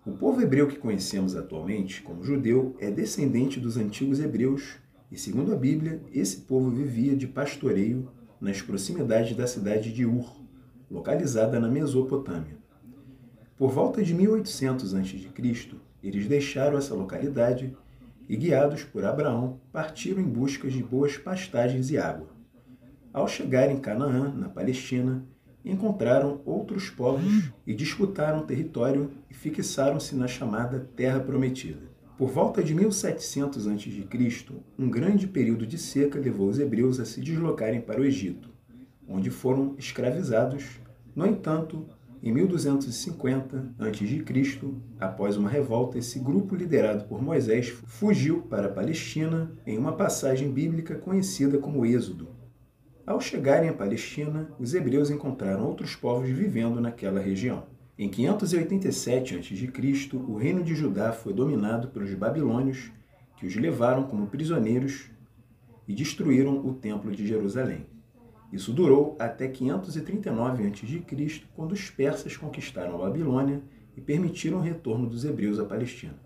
O povo hebreu que conhecemos atualmente como judeu é descendente dos antigos hebreus e, segundo a Bíblia, esse povo vivia de pastoreio nas proximidades da cidade de Ur, localizada na Mesopotâmia. Por volta de 1800 a.C., eles deixaram essa localidade e, guiados por Abraão, partiram em busca de boas pastagens e água. Ao chegarem em Canaã, na Palestina, encontraram outros povos e disputaram território e fixaram-se na chamada Terra Prometida. Por volta de 1700 a.C., um grande período de seca levou os hebreus a se deslocarem para o Egito, onde foram escravizados. No entanto, em 1250 a.C., após uma revolta, esse grupo liderado por Moisés fugiu para a Palestina em uma passagem bíblica conhecida como Êxodo. Ao chegarem à Palestina, os hebreus encontraram outros povos vivendo naquela região. Em 587 a.C., o reino de Judá foi dominado pelos babilônios, que os levaram como prisioneiros e destruíram o Templo de Jerusalém. Isso durou até 539 a.C., quando os persas conquistaram a Babilônia e permitiram o retorno dos hebreus à Palestina.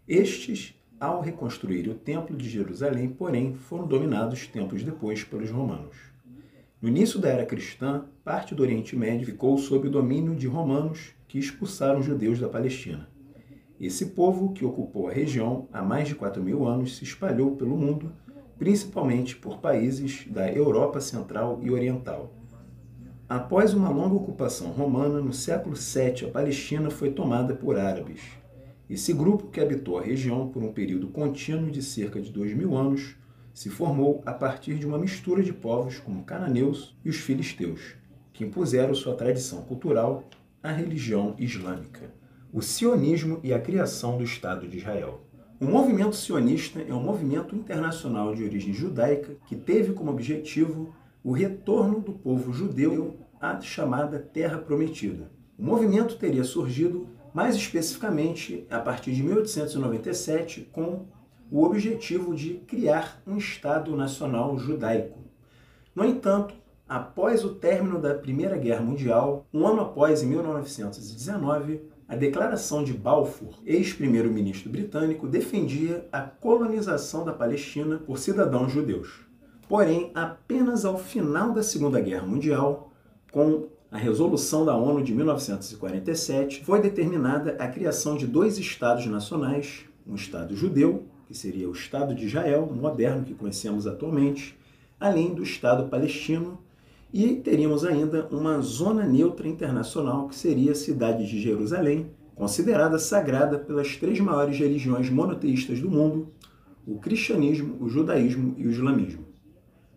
Estes, ao reconstruir o Templo de Jerusalém, porém, foram dominados tempos depois pelos romanos. No início da era cristã, parte do Oriente Médio ficou sob o domínio de romanos que expulsaram os judeus da Palestina. Esse povo, que ocupou a região há mais de 4.000 anos, se espalhou pelo mundo, principalmente por países da Europa Central e Oriental. Após uma longa ocupação romana, no século VII, a Palestina foi tomada por árabes. Esse grupo, que habitou a região por um período contínuo de cerca de 2.000 anos, se formou a partir de uma mistura de povos como cananeus e os filisteus, que impuseram sua tradição cultural à religião islâmica. O sionismo e a criação do Estado de Israel. O movimento sionista é um movimento internacional de origem judaica que teve como objetivo o retorno do povo judeu à chamada Terra Prometida. O movimento teria surgido mais especificamente a partir de 1897 com o objetivo de criar um Estado Nacional Judaico. No entanto, após o término da Primeira Guerra Mundial, um ano após, em 1919, a Declaração de Balfour, ex-primeiro-ministro britânico, defendia a colonização da Palestina por cidadãos judeus. Porém, apenas ao final da Segunda Guerra Mundial, com a Resolução da ONU de 1947, foi determinada a criação de dois Estados nacionais, um Estado judeu, que seria o Estado de Israel, moderno que conhecemos atualmente, além do Estado palestino, e teríamos ainda uma zona neutra internacional, que seria a cidade de Jerusalém, considerada sagrada pelas três maiores religiões monoteístas do mundo, o cristianismo, o judaísmo e o islamismo.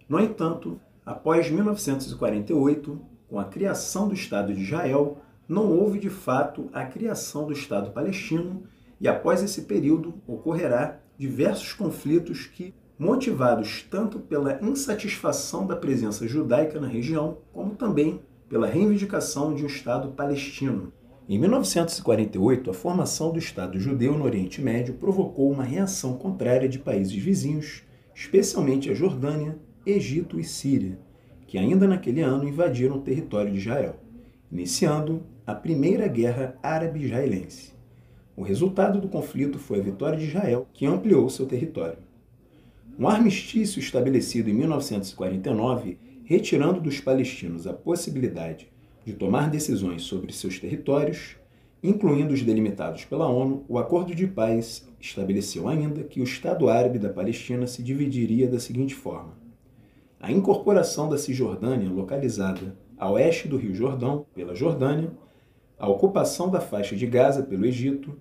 No entanto, após 1948, com a criação do Estado de Israel, não houve de fato a criação do Estado palestino, e após esse período ocorrerá diversos conflitos que, motivados tanto pela insatisfação da presença judaica na região, como também pela reivindicação de um Estado palestino. Em 1948, a formação do Estado judeu no Oriente Médio provocou uma reação contrária de países vizinhos, especialmente a Jordânia, Egito e Síria, que ainda naquele ano invadiram o território de Israel, iniciando a Primeira Guerra Árabe-Israelense. O resultado do conflito foi a vitória de Israel, que ampliou seu território. Um armistício estabelecido em 1949, retirando dos palestinos a possibilidade de tomar decisões sobre seus territórios, incluindo os delimitados pela ONU, o Acordo de Paz estabeleceu ainda que o Estado Árabe da Palestina se dividiria da seguinte forma: a incorporação da Cisjordânia, localizada a oeste do Rio Jordão, pela Jordânia, a ocupação da faixa de Gaza pelo Egito,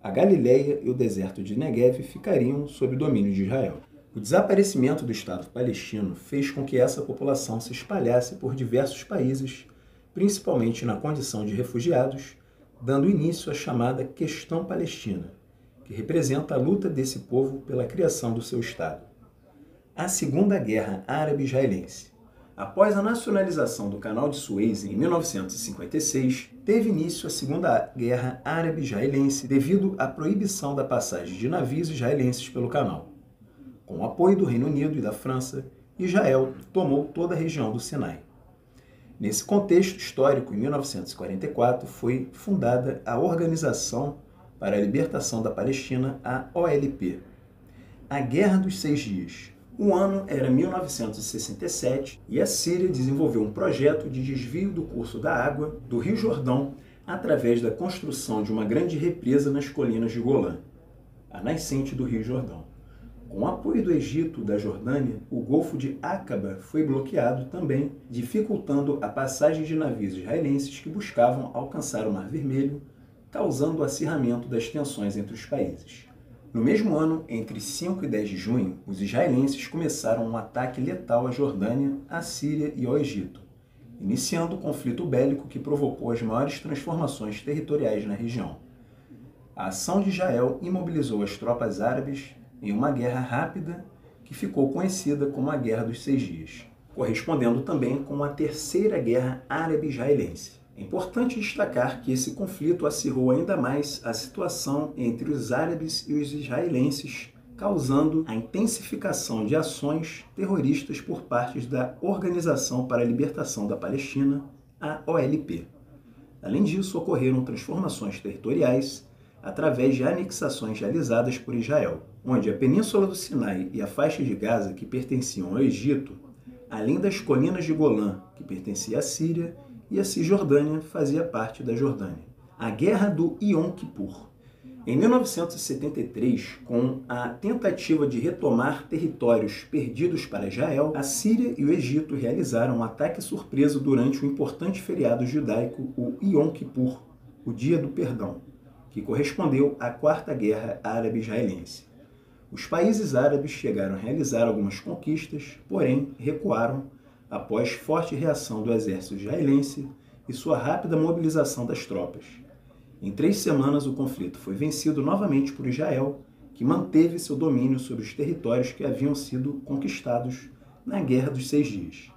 a Galileia e o deserto de Negev ficariam sob domínio de Israel. O desaparecimento do Estado palestino fez com que essa população se espalhasse por diversos países, principalmente na condição de refugiados, dando início à chamada Questão Palestina, que representa a luta desse povo pela criação do seu Estado. A Segunda Guerra Árabe-Israelense. Após a nacionalização do Canal de Suez em 1956, teve início a Segunda Guerra Árabe-Israelense devido à proibição da passagem de navios israelenses pelo canal. Com o apoio do Reino Unido e da França, Israel tomou toda a região do Sinai. Nesse contexto histórico, em 1944, foi fundada a Organização para a Libertação da Palestina, a OLP. A Guerra dos Seis Dias. O ano era 1967 e a Síria desenvolveu um projeto de desvio do curso da água do Rio Jordão através da construção de uma grande represa nas colinas de Golã, a nascente do Rio Jordão. Com o apoio do Egito e da Jordânia, o Golfo de Aqaba foi bloqueado também, dificultando a passagem de navios israelenses que buscavam alcançar o Mar Vermelho, causando o acirramento das tensões entre os países. No mesmo ano, entre 5 e 10 de junho, os israelenses começaram um ataque letal à Jordânia, à Síria e ao Egito, iniciando o conflito bélico que provocou as maiores transformações territoriais na região. A ação de Israel imobilizou as tropas árabes em uma guerra rápida que ficou conhecida como a Guerra dos Seis Dias, correspondendo também com a Terceira Guerra Árabe-Israelense. É importante destacar que esse conflito acirrou ainda mais a situação entre os árabes e os israelenses, causando a intensificação de ações terroristas por parte da Organização para a Libertação da Palestina, a OLP. Além disso, ocorreram transformações territoriais através de anexações realizadas por Israel, onde a Península do Sinai e a faixa de Gaza, que pertenciam ao Egito, além das colinas de Golã, que pertencia à Síria, e a Cisjordânia fazia parte da Jordânia. A Guerra do Yom Kippur. Em 1973, com a tentativa de retomar territórios perdidos para Israel, a Síria e o Egito realizaram um ataque surpresa durante o importante feriado judaico, o Yom Kippur, o Dia do Perdão, que correspondeu à Quarta Guerra Árabe-Israelense. Os países árabes chegaram a realizar algumas conquistas, porém recuaram após forte reação do exército israelense e sua rápida mobilização das tropas. Em 3 semanas, o conflito foi vencido novamente por Israel, que manteve seu domínio sobre os territórios que haviam sido conquistados na Guerra dos Seis Dias.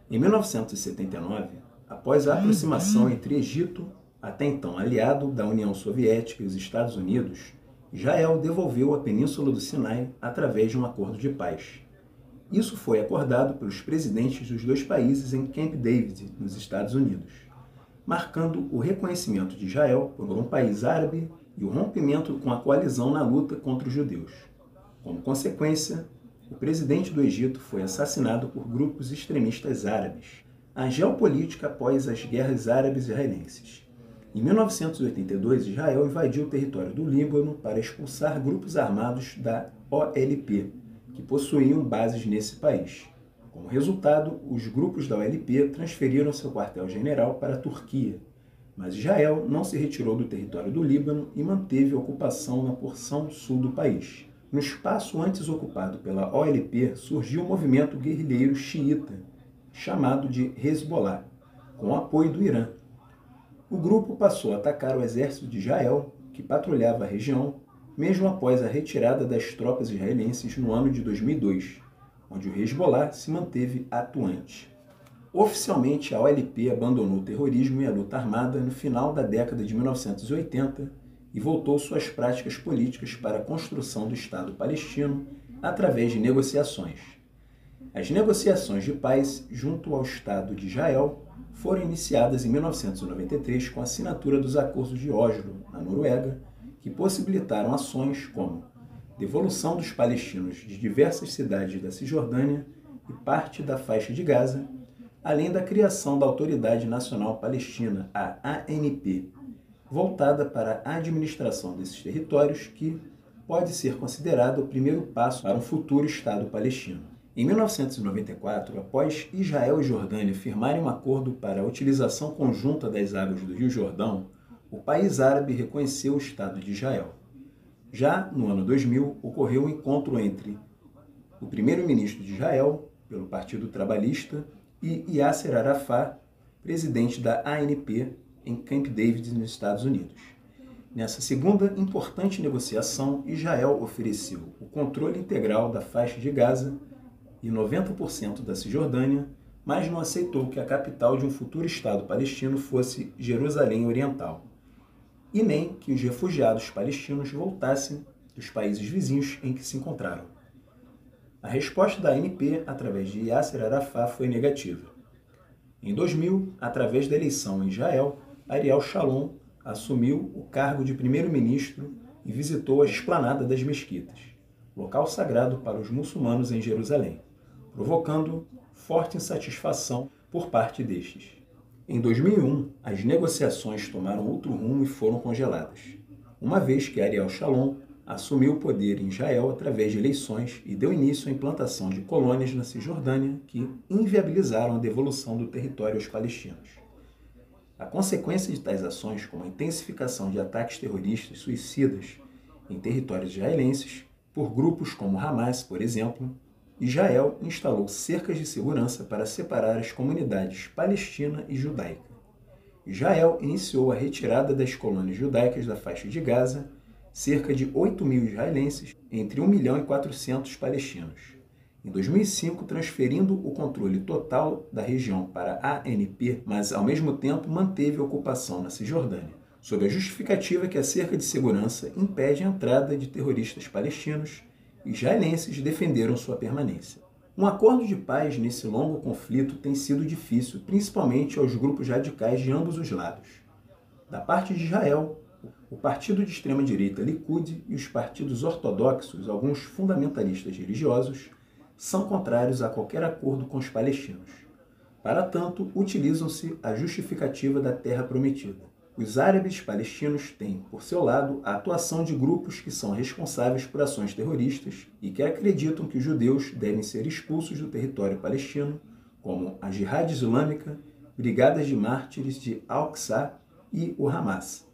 Em 1979, após a aproximação entre Egito, até então aliado da União Soviética e os Estados Unidos, Israel devolveu a Península do Sinai através de um acordo de paz. Isso foi acordado pelos presidentes dos dois países em Camp David, nos Estados Unidos, marcando o reconhecimento de Israel por um país árabe e o rompimento com a coalizão na luta contra os judeus. Como consequência, o presidente do Egito foi assassinado por grupos extremistas árabes. A geopolítica após as guerras árabes-israelenses. Em 1982, Israel invadiu o território do Líbano para expulsar grupos armados da OLP, que possuíam bases nesse país. Como resultado, os grupos da OLP transferiram seu quartel-general para a Turquia, mas Israel não se retirou do território do Líbano e manteve a ocupação na porção sul do país. No espaço antes ocupado pela OLP, surgiu um movimento guerrilheiro xiita, chamado de Hezbollah, com o apoio do Irã. O grupo passou a atacar o exército de Israel, que patrulhava a região, mesmo após a retirada das tropas israelenses no ano de 2002, onde o Hezbollah se manteve atuante. Oficialmente, a OLP abandonou o terrorismo e a luta armada no final da década de 1980 e voltou suas práticas políticas para a construção do Estado palestino através de negociações. As negociações de paz junto ao Estado de Israel foram iniciadas em 1993 com a assinatura dos Acordos de Oslo, na Noruega, que possibilitaram ações como devolução dos palestinos de diversas cidades da Cisjordânia e parte da faixa de Gaza, além da criação da Autoridade Nacional Palestina, a ANP, voltada para a administração desses territórios, que pode ser considerado o primeiro passo para um futuro Estado palestino. Em 1994, após Israel e Jordânia firmarem um acordo para a utilização conjunta das águas do Rio Jordão, o país árabe reconheceu o Estado de Israel. Já no ano 2000, ocorreu um encontro entre o primeiro-ministro de Israel, pelo Partido Trabalhista, e Yasser Arafat, presidente da ANP, em Camp David, nos Estados Unidos. Nessa segunda importante negociação, Israel ofereceu o controle integral da faixa de Gaza e 90% da Cisjordânia, mas não aceitou que a capital de um futuro Estado palestino fosse Jerusalém Oriental, e nem que os refugiados palestinos voltassem dos países vizinhos em que se encontraram. A resposta da ANP, através de Yasser Arafat, foi negativa. Em 2000, através da eleição em Israel, Ariel Sharon assumiu o cargo de primeiro-ministro e visitou a esplanada das mesquitas, local sagrado para os muçulmanos em Jerusalém, provocando forte insatisfação por parte destes. Em 2001, as negociações tomaram outro rumo e foram congeladas, uma vez que Ariel Sharon assumiu o poder em Israel através de eleições e deu início à implantação de colônias na Cisjordânia que inviabilizaram a devolução do território aos palestinos. A consequência de tais ações, como a intensificação de ataques terroristas suicidas em territórios israelenses, por grupos como Hamas, por exemplo, Israel instalou cercas de segurança para separar as comunidades palestina e judaica. Israel iniciou a retirada das colônias judaicas da faixa de Gaza, cerca de 8.000 israelenses, entre 1 milhão e 400 palestinos. Em 2005, transferindo o controle total da região para a ANP, mas ao mesmo tempo manteve a ocupação na Cisjordânia, sob a justificativa que a cerca de segurança impede a entrada de terroristas palestinos. Israelenses defenderam sua permanência. Um acordo de paz nesse longo conflito tem sido difícil, principalmente aos grupos radicais de ambos os lados. Da parte de Israel, o partido de extrema-direita Likud e os partidos ortodoxos, alguns fundamentalistas religiosos, são contrários a qualquer acordo com os palestinos. Para tanto, utilizam-se a justificativa da terra prometida. Os árabes palestinos têm, por seu lado, a atuação de grupos que são responsáveis por ações terroristas e que acreditam que os judeus devem ser expulsos do território palestino, como a Jihad Islâmica, Brigadas de Mártires de Al-Aqsa e o Hamas.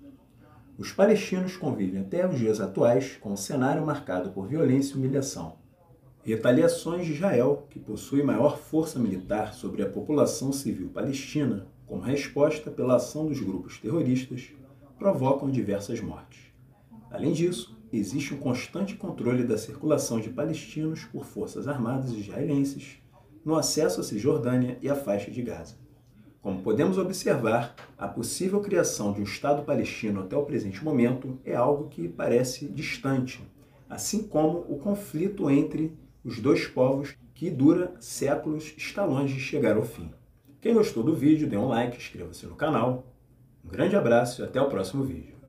Os palestinos convivem até os dias atuais com um cenário marcado por violência e humilhação. Retaliações de Israel, que possui maior força militar sobre a população civil palestina, como resposta pela ação dos grupos terroristas, provocam diversas mortes. Além disso, existe um constante controle da circulação de palestinos por forças armadas israelenses no acesso à Cisjordânia e à faixa de Gaza. Como podemos observar, a possível criação de um Estado palestino até o presente momento é algo que parece distante, assim como o conflito entre os dois povos que dura séculos está longe de chegar ao fim. Quem gostou do vídeo, dê um like, inscreva-se no canal. Um grande abraço e até o próximo vídeo.